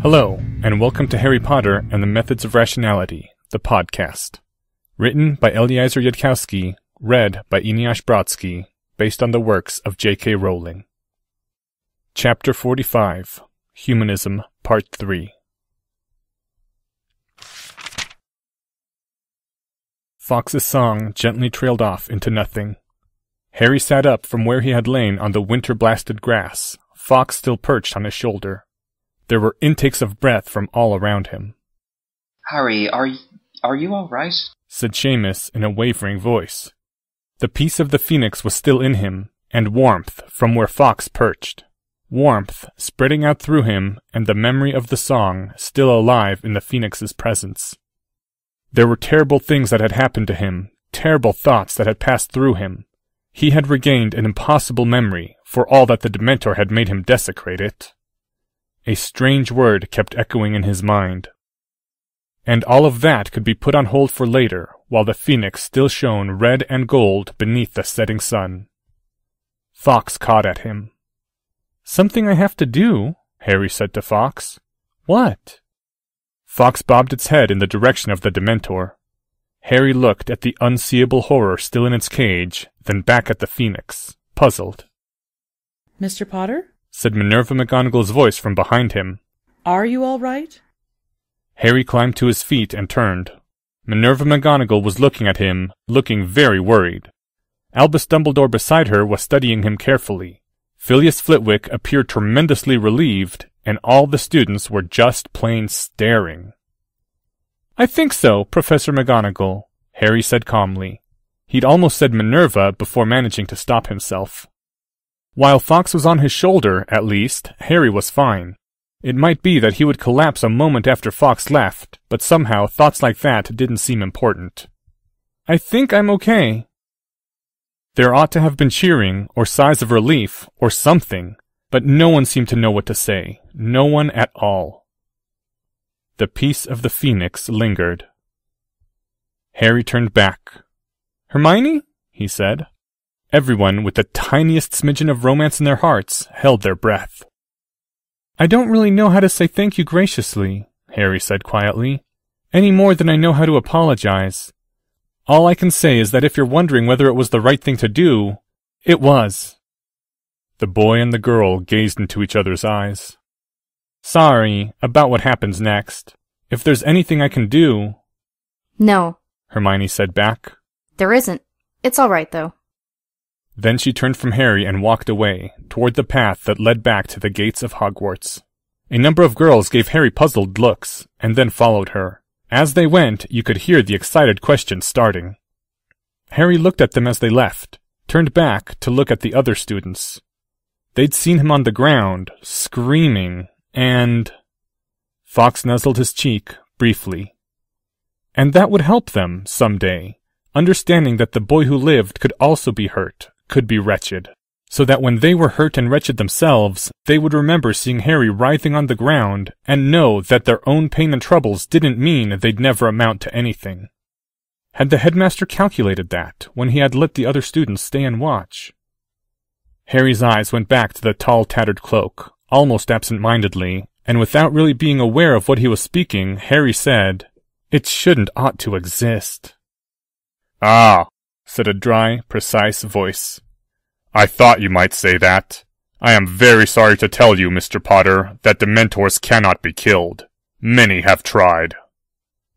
Hello, and welcome to Harry Potter and the Methods of Rationality, the podcast. Written by Eliezer Yudkowsky, read by Eneasz Brodsky, based on the works of J.K. Rowling. Chapter 45, Humanism, Part 3. Fawkes' song gently trailed off into nothing. Harry sat up from where he had lain on the winter-blasted grass, Fawkes still perched on his shoulder. There were intakes of breath from all around him. "Harry, are you all right?" said Seamus in a wavering voice. The piece of the phoenix was still in him, and warmth from where Fawkes perched. Warmth spreading out through him, and the memory of the song still alive in the phoenix's presence. There were terrible things that had happened to him, terrible thoughts that had passed through him. He had regained an impossible memory, for all that the Dementor had made him desecrate it. A strange word kept echoing in his mind. And all of that could be put on hold for later, while the phoenix still shone red and gold beneath the setting sun. Fawkes caught at him. "Something I have to do?" Harry said to Fawkes. "What?" Fawkes bobbed its head in the direction of the Dementor. Harry looked at the unseeable horror still in its cage, then back at the phoenix, puzzled. "Mr. Potter?" said Minerva McGonagall's voice from behind him. "Are you all right?" Harry climbed to his feet and turned. Minerva McGonagall was looking at him, looking very worried. Albus Dumbledore beside her was studying him carefully. Phileas Flitwick appeared tremendously relieved, and all the students were just plain staring. "I think so, Professor McGonagall," Harry said calmly. He'd almost said Minerva before managing to stop himself. While Fawkes was on his shoulder, at least, Harry was fine. It might be that he would collapse a moment after Fawkes left, but somehow thoughts like that didn't seem important. "I think I'm okay." There ought to have been cheering, or sighs of relief, or something, but no one seemed to know what to say. No one at all. The piece of the phoenix lingered. Harry turned back. "Hermione?" he said. Everyone with the tiniest smidgen of romance in their hearts held their breath. "I don't really know how to say thank you graciously," Harry said quietly, "any more than I know how to apologize. All I can say is that if you're wondering whether it was the right thing to do, it was." The boy and the girl gazed into each other's eyes. "Sorry about what happens next. If there's anything I can do—" "No," Hermione said back. "there isn't. It's all right, though." Then she turned from Harry and walked away, toward the path that led back to the gates of Hogwarts. A number of girls gave Harry puzzled looks, and then followed her. As they went, you could hear the excited questions starting. Harry looked at them as they left, turned back to look at the other students. They'd seen him on the ground, screaming, and... Fawkes nuzzled his cheek, briefly. And that would help them, someday, understanding that the boy who lived could also be hurt, could be wretched, so that when they were hurt and wretched themselves, they would remember seeing Harry writhing on the ground, and know that their own pain and troubles didn't mean they'd never amount to anything. Had the headmaster calculated that, when he had let the other students stay and watch? Harry's eyes went back to the tall, tattered cloak, almost absent-mindedly, and without really being aware of what he was speaking, Harry said, "It shouldn't ought to exist." "Ah," said a dry, precise voice. "I thought you might say that. I am very sorry to tell you, Mr. Potter, that Dementors cannot be killed. Many have tried."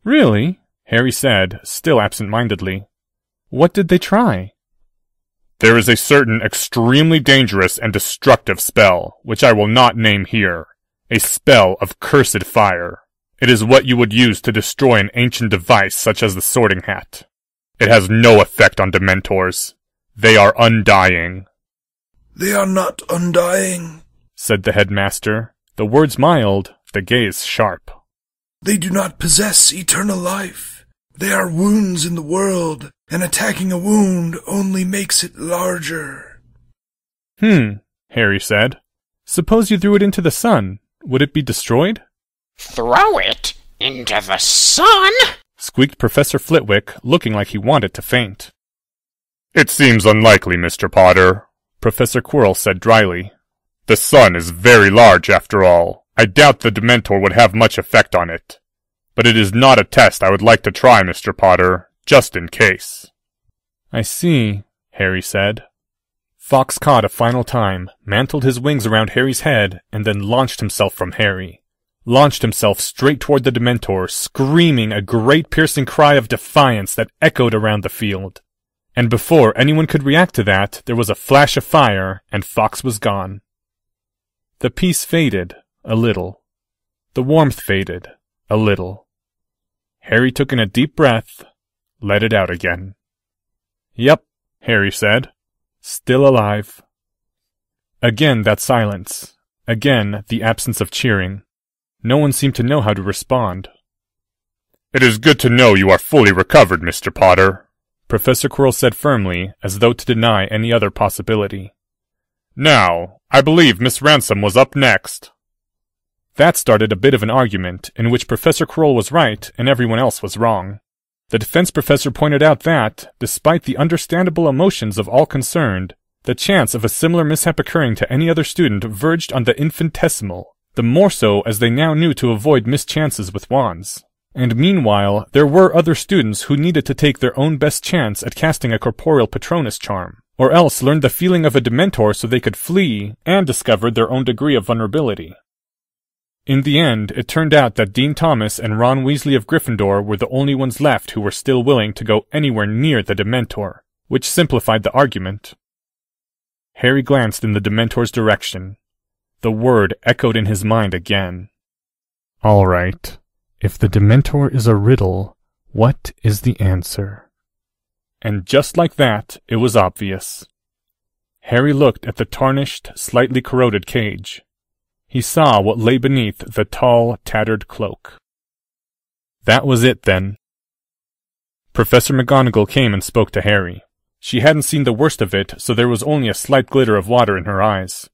"Really?" Harry said, still absent-mindedly. "What did they try?" "There is a certain extremely dangerous and destructive spell, which I will not name here. A spell of cursed fire. It is what you would use to destroy an ancient device such as the Sorting Hat. It has no effect on Dementors. They are undying." "They are not undying," said the headmaster, the words mild, the gaze sharp. "They do not possess eternal life. They are wounds in the world, and attacking a wound only makes it larger." Harry said. "Suppose you threw it into the sun. Would it be destroyed?" "Throw it into the sun?" squeaked Professor Flitwick, looking like he wanted to faint. "It seems unlikely, Mr. Potter," Professor Quirrell said dryly. "The sun is very large, after all. I doubt the Dementor would have much effect on it. But it is not a test I would like to try, Mr. Potter, just in case. I see, Harry said. Fox cawed a final time, mantled his wings around Harry's head, and then launched himself from Harry. Launched himself straight toward the Dementor, screaming a great piercing cry of defiance that echoed around the field. And before anyone could react to that, there was a flash of fire, and Fox was gone. The peace faded, a little. The warmth faded, a little. Harry took in a deep breath, let it out again. Yep, Harry said. Still alive. Again that silence. Again the absence of cheering. No one seemed to know how to respond. It is good to know you are fully recovered, Mr. Potter, Professor Quirrell said firmly, as though to deny any other possibility. Now, I believe Miss Ransom was up next. That started a bit of an argument, in which Professor Quirrell was right and everyone else was wrong. The defense professor pointed out that, despite the understandable emotions of all concerned, the chance of a similar mishap occurring to any other student verged on the infinitesimal, the more so as they now knew to avoid mischances with wands. And meanwhile, there were other students who needed to take their own best chance at casting a corporeal Patronus charm, or else learned the feeling of a Dementor so they could flee, and discovered their own degree of vulnerability. In the end, it turned out that Dean Thomas and Ron Weasley of Gryffindor were the only ones left who were still willing to go anywhere near the Dementor, which simplified the argument. Harry glanced in the Dementor's direction. The word echoed in his mind again. All right. If the Dementor is a riddle, what is the answer? And just like that, it was obvious. Harry looked at the tarnished, slightly corroded cage. He saw what lay beneath the tall, tattered cloak. That was it, then. Professor McGonagall came and spoke to Harry. She hadn't seen the worst of it, so there was only a slight glitter of water in her eyes.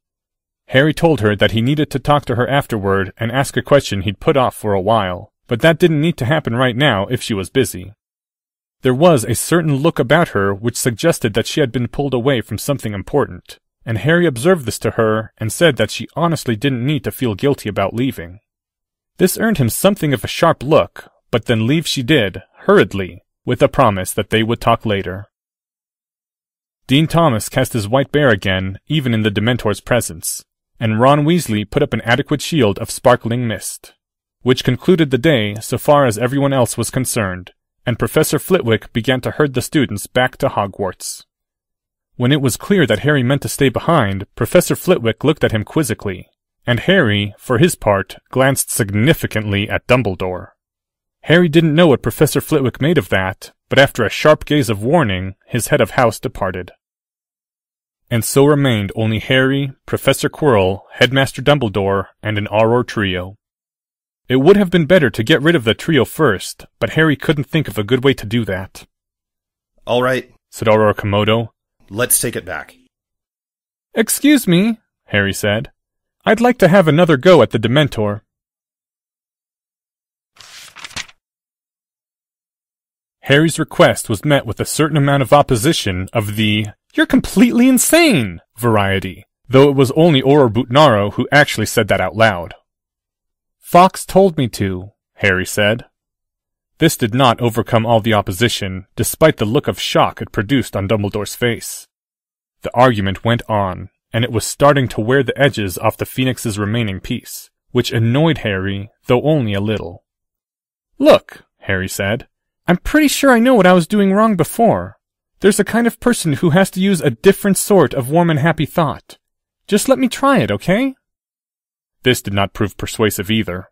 Harry told her that he needed to talk to her afterward and ask a question he'd put off for a while, but that didn't need to happen right now if she was busy. There was a certain look about her which suggested that she had been pulled away from something important, and Harry observed this to her and said that she honestly didn't need to feel guilty about leaving. This earned him something of a sharp look, but then leave she did, hurriedly, with a promise that they would talk later. Dean Thomas cast his white bear again, even in the Dementor's presence, and Ron Weasley put up an adequate shield of sparkling mist, which concluded the day so far as everyone else was concerned, and Professor Flitwick began to herd the students back to Hogwarts. When it was clear that Harry meant to stay behind, Professor Flitwick looked at him quizzically, and Harry, for his part, glanced significantly at Dumbledore. Harry didn't know what Professor Flitwick made of that, but after a sharp gaze of warning, his head of house departed. And so remained only Harry, Professor Quirrell, Headmaster Dumbledore, and an Auror trio. It would have been better to get rid of the trio first, but Harry couldn't think of a good way to do that. All right, said Auror Komodo. Let's take it back. Excuse me, Harry said. I'd like to have another go at the Dementor. Harry's request was met with a certain amount of opposition of the "You're completely insane" variety, though it was only Auror Bootnaro who actually said that out loud. Fox told me to, Harry said. This did not overcome all the opposition, despite the look of shock it produced on Dumbledore's face. The argument went on, and it was starting to wear the edges off the Phoenix's remaining piece, which annoyed Harry, though only a little. Look, Harry said, I'm pretty sure I know what I was doing wrong before. There's a kind of person who has to use a different sort of warm and happy thought. Just let me try it, okay? This did not prove persuasive either.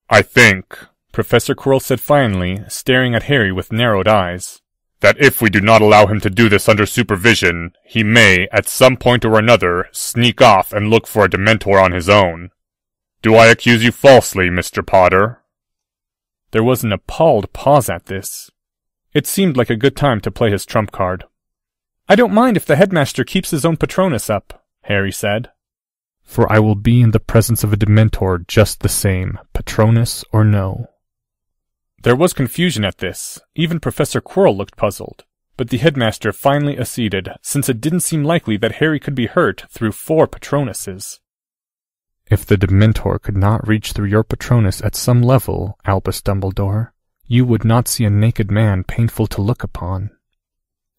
I think, Professor Quirrell said finally, staring at Harry with narrowed eyes, that if we do not allow him to do this under supervision, he may, at some point or another, sneak off and look for a Dementor on his own. Do I accuse you falsely, Mr. Potter? There was an appalled pause at this. It seemed like a good time to play his trump card. I don't mind if the headmaster keeps his own Patronus up, Harry said. For I will be in the presence of a Dementor just the same, Patronus or no. There was confusion at this. Even Professor Quirrell looked puzzled. But the headmaster finally acceded, since it didn't seem likely that Harry could be hurt through 4 Patronuses. If the Dementor could not reach through your Patronus at some level, Albus Dumbledore, you would not see a naked man painful to look upon.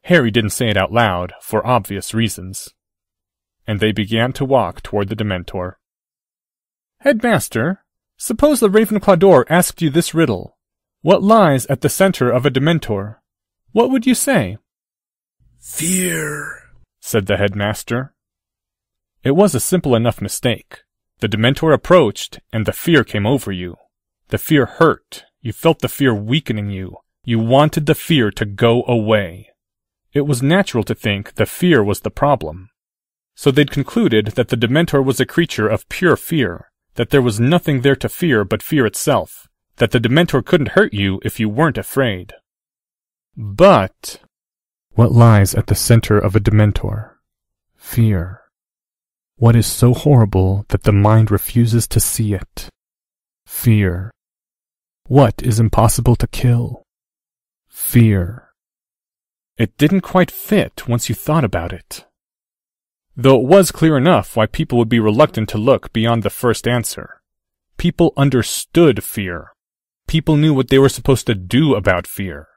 Harry didn't say it out loud, for obvious reasons. And they began to walk toward the Dementor. Headmaster, suppose the Ravenclaw door asked you this riddle. What lies at the center of a Dementor? What would you say? Fear, said the headmaster. It was a simple enough mistake. The Dementor approached, and the fear came over you. The fear hurt. You felt the fear weakening you. You wanted the fear to go away. It was natural to think the fear was the problem. So they'd concluded that the Dementor was a creature of pure fear, that there was nothing there to fear but fear itself, that the Dementor couldn't hurt you if you weren't afraid. But what lies at the center of a Dementor? Fear. What is so horrible that the mind refuses to see it? Fear. What is impossible to kill? Fear. It didn't quite fit once you thought about it. Though it was clear enough why people would be reluctant to look beyond the first answer. People understood fear. People knew what they were supposed to do about fear.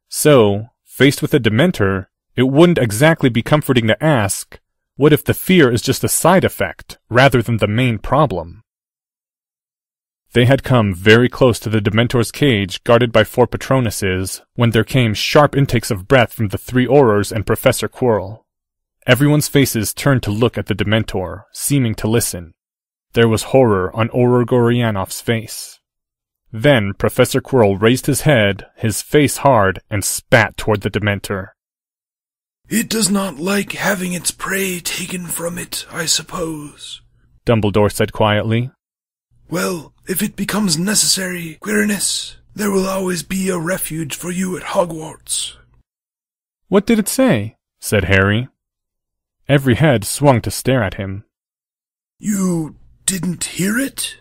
So, faced with a Dementor, it wouldn't exactly be comforting to ask, what if the fear is just a side effect, rather than the main problem? They had come very close to the Dementor's cage guarded by 4 Patronuses, when there came sharp intakes of breath from the 3 Aurors and Professor Quirrell. Everyone's faces turned to look at the Dementor, seeming to listen. There was horror on Auror Gorianov's face. Then Professor Quirrell raised his head, his face hard, and spat toward the Dementor. It does not like having its prey taken from it, I suppose, Dumbledore said quietly. Well, if it becomes necessary, Quirinus, there will always be a refuge for you at Hogwarts. What did it say? Said Harry. Every head swung to stare at him. You didn't hear it?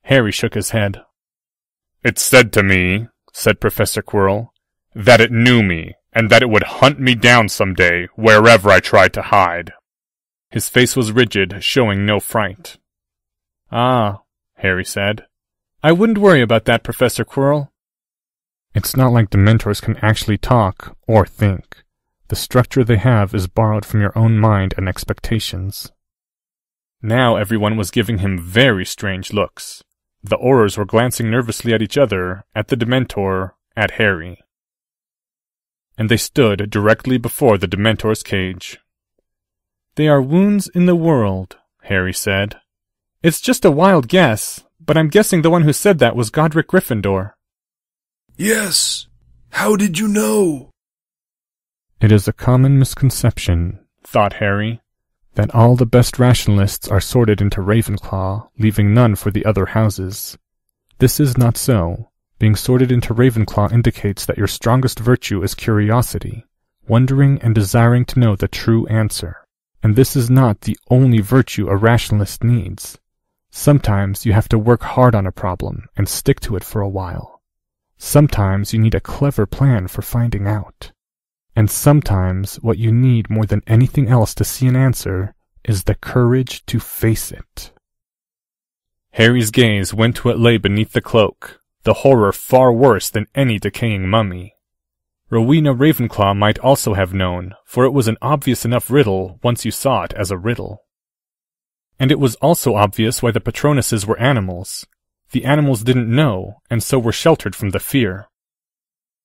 Harry shook his head. It said to me, said Professor Quirrell, that it knew me, and that it would hunt me down someday, wherever I tried to hide. His face was rigid, showing no fright. Ah, Harry said. I wouldn't worry about that, Professor Quirrell. It's not like Dementors can actually talk or think. The structure they have is borrowed from your own mind and expectations. Now everyone was giving him very strange looks. The Aurors were glancing nervously at each other, at the Dementor, at Harry. And they stood directly before the Dementor's cage. They are wounds in the world, Harry said. It's just a wild guess, but I'm guessing the one who said that was Godric Gryffindor. Yes. How did you know? It is a common misconception, thought Harry, that all the best rationalists are sorted into Ravenclaw, leaving none for the other houses. This is not so. Being sorted into Ravenclaw indicates that your strongest virtue is curiosity, wondering and desiring to know the true answer. And this is not the only virtue a rationalist needs. Sometimes you have to work hard on a problem and stick to it for a while. Sometimes you need a clever plan for finding out. And sometimes what you need more than anything else to see an answer is the courage to face it. Harry's gaze went to what lay beneath the cloak, the horror far worse than any decaying mummy. Rowena Ravenclaw might also have known, for it was an obvious enough riddle once you saw it as a riddle. And it was also obvious why the Patronuses were animals. The animals didn't know, and so were sheltered from the fear.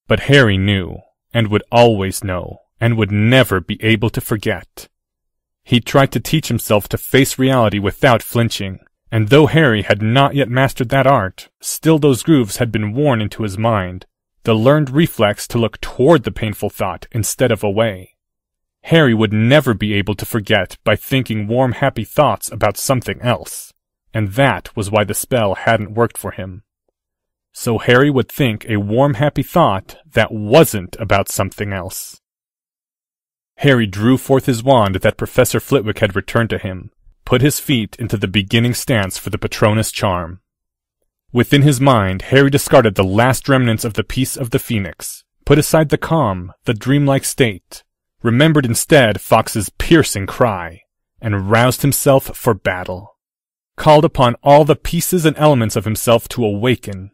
But Harry knew, and would always know, and would never be able to forget. He tried to teach himself to face reality without flinching, and though Harry had not yet mastered that art, still those grooves had been worn into his mind, the learned reflex to look toward the painful thought instead of away. Harry would never be able to forget by thinking warm, happy thoughts about something else, and that was why the spell hadn't worked for him. So Harry would think a warm, happy thought that wasn't about something else. Harry drew forth his wand that Professor Flitwick had returned to him, put his feet into the beginning stance for the Patronus charm. Within his mind, Harry discarded the last remnants of the Peace of the Phoenix, put aside the calm, the dreamlike state, remembered instead Fawkes's piercing cry, and roused himself for battle. called upon all the pieces and elements of himself to awaken,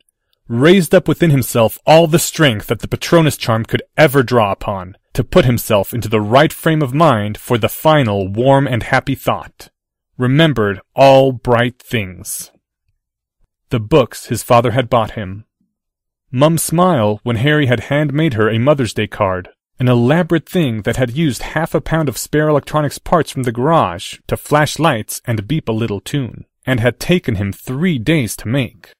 raised up within himself all the strength that the Patronus charm could ever draw upon, to put himself into the right frame of mind for the final warm and happy thought. Remembered all bright things. The books his father had bought him. Mum's smile when Harry had handmade her a Mother's Day card, an elaborate thing that had used half a pound of spare electronics parts from the garage to flash lights and beep a little tune, and had taken him 3 days to make.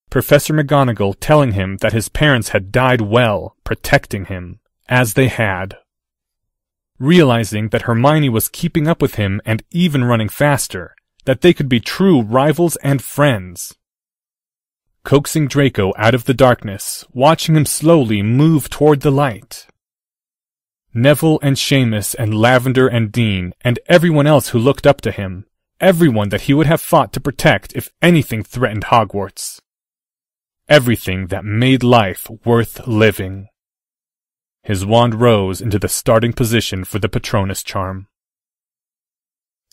Professor McGonagall telling him that his parents had died well, protecting him, as they had. Realizing that Hermione was keeping up with him and even running faster, that they could be true rivals and friends. Coaxing Draco out of the darkness, watching him slowly move toward the light. Neville and Seamus and Lavender and Dean and everyone else who looked up to him, everyone that he would have fought to protect if anything threatened Hogwarts. Everything that made life worth living. His wand rose into the starting position for the Patronus charm.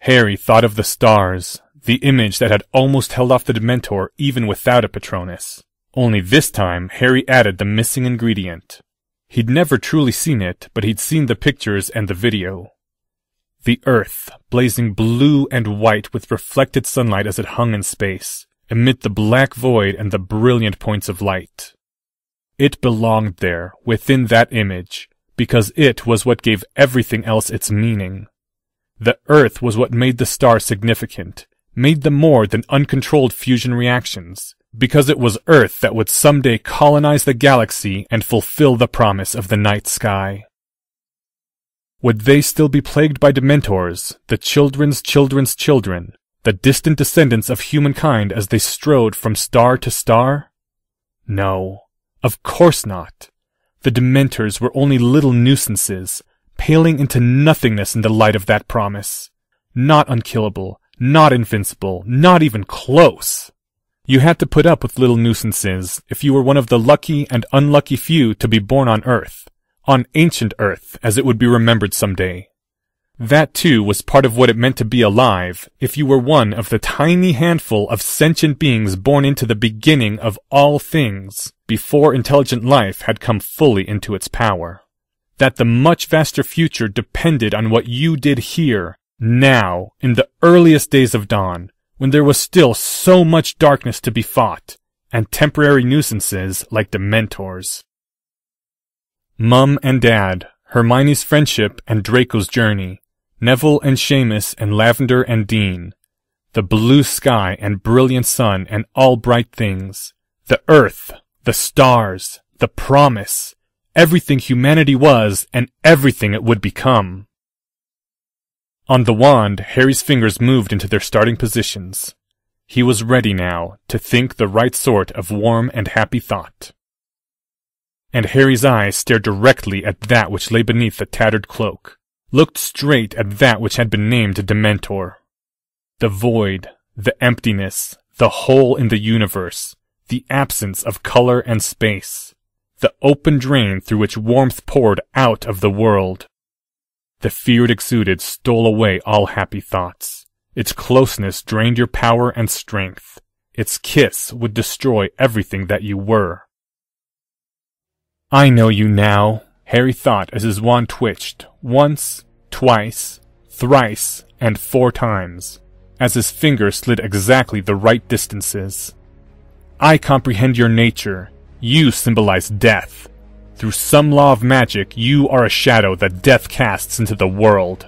Harry thought of the stars, the image that had almost held off the Dementor even without a Patronus. Only this time Harry added the missing ingredient. He'd never truly seen it, but he'd seen the pictures and the video. The Earth, blazing blue and white with reflected sunlight as it hung in space, amid the black void and the brilliant points of light. It belonged there, within that image, because it was what gave everything else its meaning. The Earth was what made the star significant, made them more than uncontrolled fusion reactions, because it was Earth that would someday colonize the galaxy and fulfill the promise of the night sky. Would they still be plagued by Dementors, the children's children's children, the distant descendants of humankind as they strode from star to star? No, of course not. The Dementors were only little nuisances, paling into nothingness in the light of that promise. Not unkillable, not invincible, not even close. You had to put up with little nuisances if you were one of the lucky and unlucky few to be born on Earth, on ancient Earth as it would be remembered someday. That too was part of what it meant to be alive if you were one of the tiny handful of sentient beings born into the beginning of all things, before intelligent life had come fully into its power. That the much vaster future depended on what you did here, now, in the earliest days of dawn, when there was still so much darkness to be fought, and temporary nuisances like Dementors. Mum and Dad, Hermione's friendship and Draco's journey, Neville and Seamus and Lavender and Dean, the blue sky and brilliant sun and all bright things, the Earth, the stars, the promise, everything humanity was and everything it would become. On the wand, Harry's fingers moved into their starting positions. He was ready now to think the right sort of warm and happy thought. And Harry's eyes stared directly at that which lay beneath the tattered cloak, looked straight at that which had been named Dementor. The void, the emptiness, the hole in the universe, the absence of color and space, the open drain through which warmth poured out of the world. The fear it exuded stole away all happy thoughts. Its closeness drained your power and strength. Its kiss would destroy everything that you were. I know you now, Harry thought as his wand twitched, once, twice, thrice, and 4 times, as his finger slid exactly the right distances. I comprehend your nature. You symbolize death. Through some law of magic, you are a shadow that death casts into the world.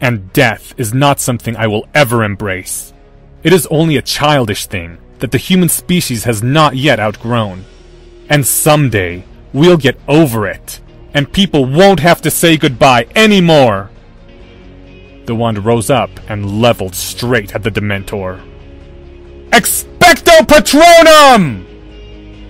And death is not something I will ever embrace. It is only a childish thing that the human species has not yet outgrown. And someday, we'll get over it, and people won't have to say goodbye anymore. The wand rose up and leveled straight at the Dementor. Expecto Patronum!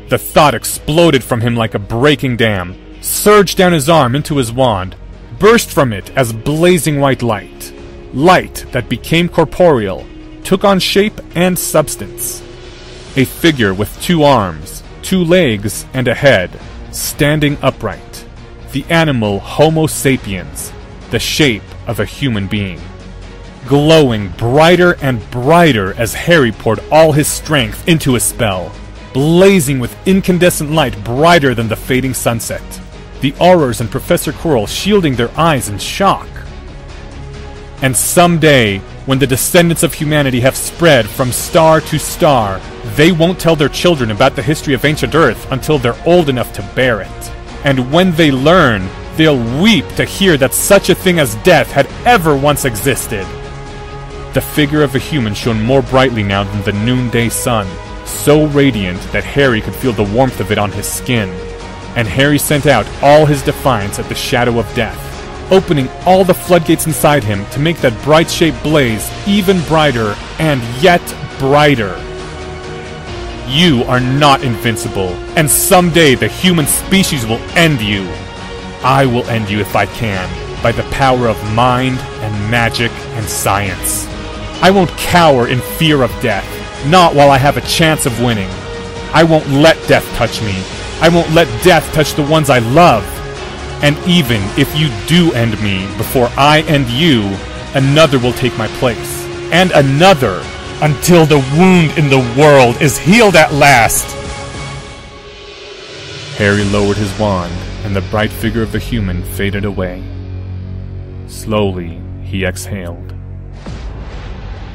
The thought exploded from him like a breaking dam, surged down his arm into his wand, burst from it as blazing white light. Light that became corporeal, took on shape and substance. A figure with 2 arms, 2 legs, and a head, standing upright. The animal Homo sapiens, the shape of a human being. glowing brighter and brighter as Harry poured all his strength into his spell, blazing with incandescent light brighter than the fading sunset. The Aurors and Professor Quirrell shielding their eyes in shock. And someday, when the descendants of humanity have spread from star to star, they won't tell their children about the history of ancient Earth until they're old enough to bear it. And when they learn, they'll weep to hear that such a thing as death had ever once existed. The figure of a human shone more brightly now than the noonday sun, so radiant that Harry could feel the warmth of it on his skin. And Harry sent out all his defiance at the shadow of death, opening all the floodgates inside him to make that bright shape blaze even brighter and yet brighter. You are not invincible, and someday the human species will end you. I will end you if I can, by the power of mind and magic and science. I won't cower in fear of death, not while I have a chance of winning. I won't let death touch me. I won't let death touch the ones I love. And even if you do end me before I end you, another will take my place. And another, until the wound in the world is healed at last. Harry lowered his wand, and the bright figure of the human faded away. Slowly, he exhaled.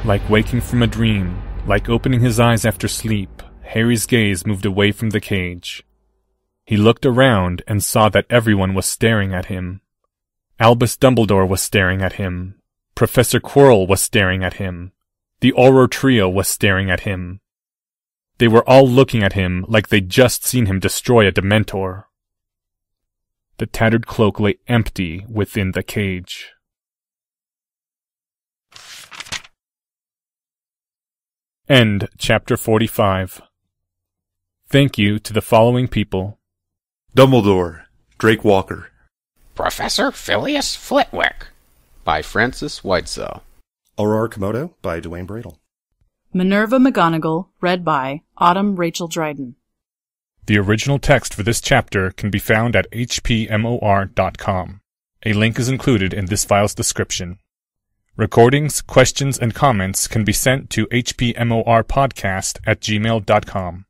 Like waking from a dream, like opening his eyes after sleep, Harry's gaze moved away from the cage. He looked around and saw that everyone was staring at him. Albus Dumbledore was staring at him. Professor Quirrell was staring at him. The Auror trio was staring at him. They were all looking at him like they'd just seen him destroy a Dementor. The tattered cloak lay empty within the cage. End Chapter 45. Thank you to the following people: Dumbledore, Drake Walker. Professor Phileas Flitwick. By Francis Whitesell. Aurora Komodo by Dwayne Bradle. Minerva McGonagall, read by Autumn Rachel Dryden. The original text for this chapter can be found at hpmor.com. A link is included in this file's description. Recordings, questions, and comments can be sent to hpmorpodcast@gmail.com.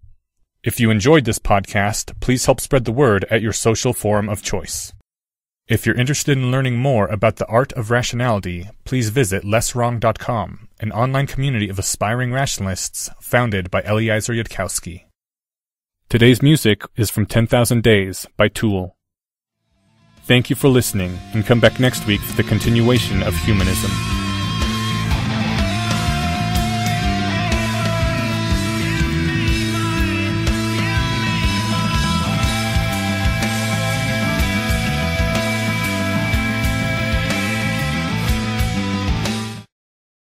If you enjoyed this podcast, please help spread the word at your social forum of choice. If you're interested in learning more about the art of rationality, please visit lesswrong.com, an online community of aspiring rationalists founded by Eliezer Yudkowsky. Today's music is from 10,000 Days by Tool. Thank you for listening, and come back next week for the continuation of Humanism.